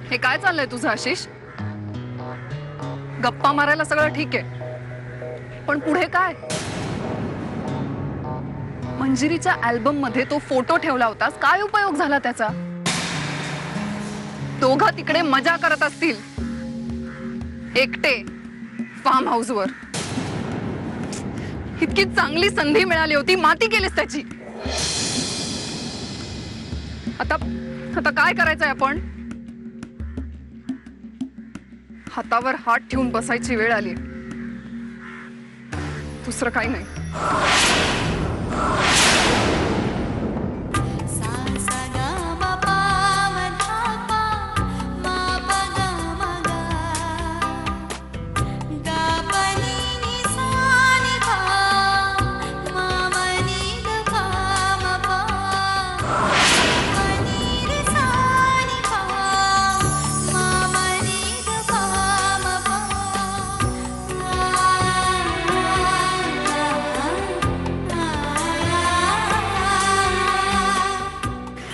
हे काय चाललंय तुझं आशिष? गप्पा मारायला सगळं ठीक आहे, पण पुढे काय? मंजिरीच्या अल्बम मध्ये तो फोटो ठेवला होतास, काय उपयोग झाला त्याचा? दोघं तिकडे मजा करत असतील एकटे फार्म हाऊसवर. इतकी चांगली संधी मिळाली होती, माती केलीस त्याची. आता आता काय करायचंय आपण? हातावर हात ठेवून बसायची वेळ आली, दुसरं काही नाही.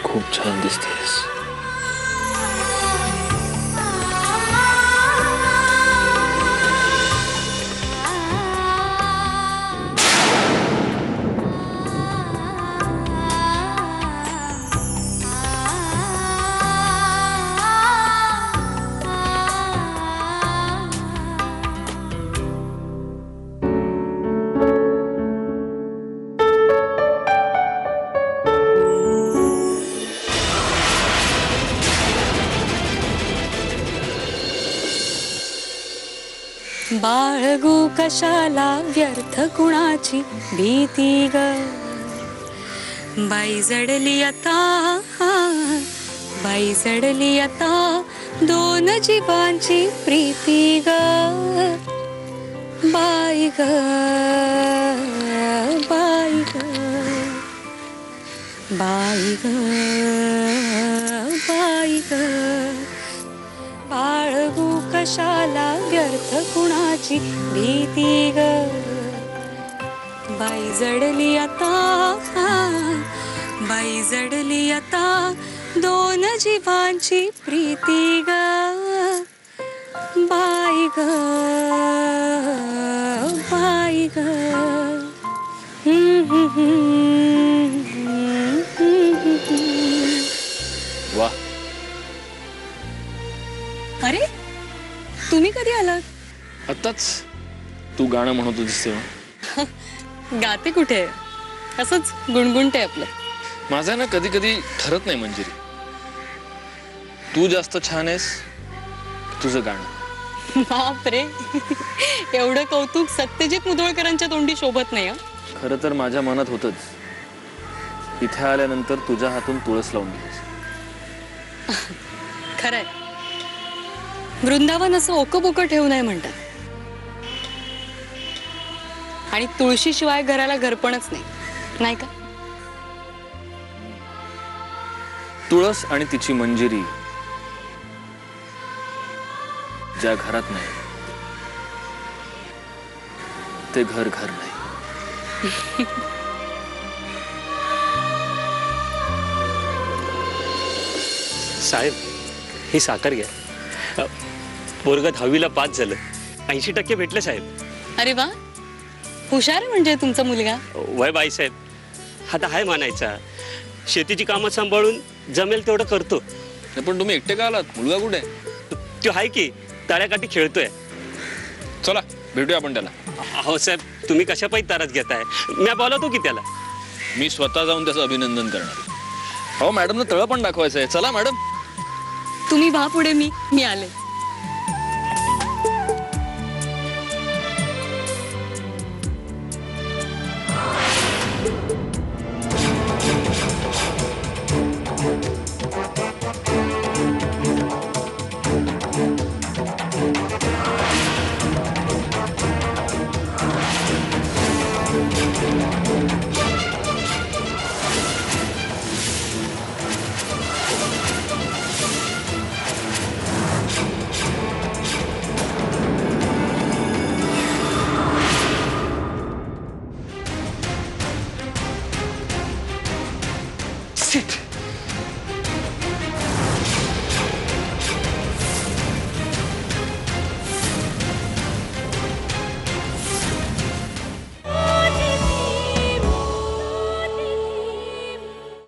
खूप छान दिसतेस. बाळगू कशाला व्यर्थ कुणाची भीती ग. बाई जडली आता, बाई जडली आता दोन जीवांची प्रीती ग. बाई ग, बाई ग, बाई ग, बाई ग. बाळगू कशाला व्यर्थ कुणाची भीती ग. बाई जडली आता, बाई जडली आता दोन जीवांची प्रीती ग. बाई ग, बाई ग. वा, अरे तुम्ही कधी आलात? आताच. तू गाणं म्हणत होतीस तेव्हा. गाते कुठे, असंच गुणगुणते आपलं. माझं ना कधी कधी ठरत नाही मंजिरी, तू जास्त छान आहेस तुझं गाणं. बापरे, एवढं कौतुक सत्यजित मुधोळकरांच्या तोंडी शोभत नाही. खरं तर माझ्या मनात होतच. इथे आल्यानंतर तुझ्या हातून तुळस लावून घ्यायची. खरंय, वृंदावन असं ओकबोक ठेवू नये म्हणतात. आणि तुळशीशिवाय घराला घरपणच नाही, नाही का? तुळस आणि तिची मंजिरी ज्या घरात नाही ते घर घर नाही. साहेब, ही साखर घ्या. पोरग 10वीला पास झालं, 80% भेटलं साहेब. अरे वा, हुशार आहे म्हणजे तुमचा मुलगा. वय बाईसाहेब, आता हाय मानायचा. शेतीची कामं सांभाळून जमेल तेवढं करतो. पण तुम्ही एकटे का आलात? मुलगा कुठे आहे? तो आहे की तळ्याकाठी खेळतोय. चला भेटूया आपण त्याला. अहो साहेब, तुम्ही कशा पायी तारच घेताय? मी बोलवतो की त्याला. मी स्वतः जाऊन त्याचं अभिनंदन करणार. हो मॅडमला तळ पण दाखवायचं आहे. चला मॅडम. तुम्ही भा पुढे, मी आले. Sit.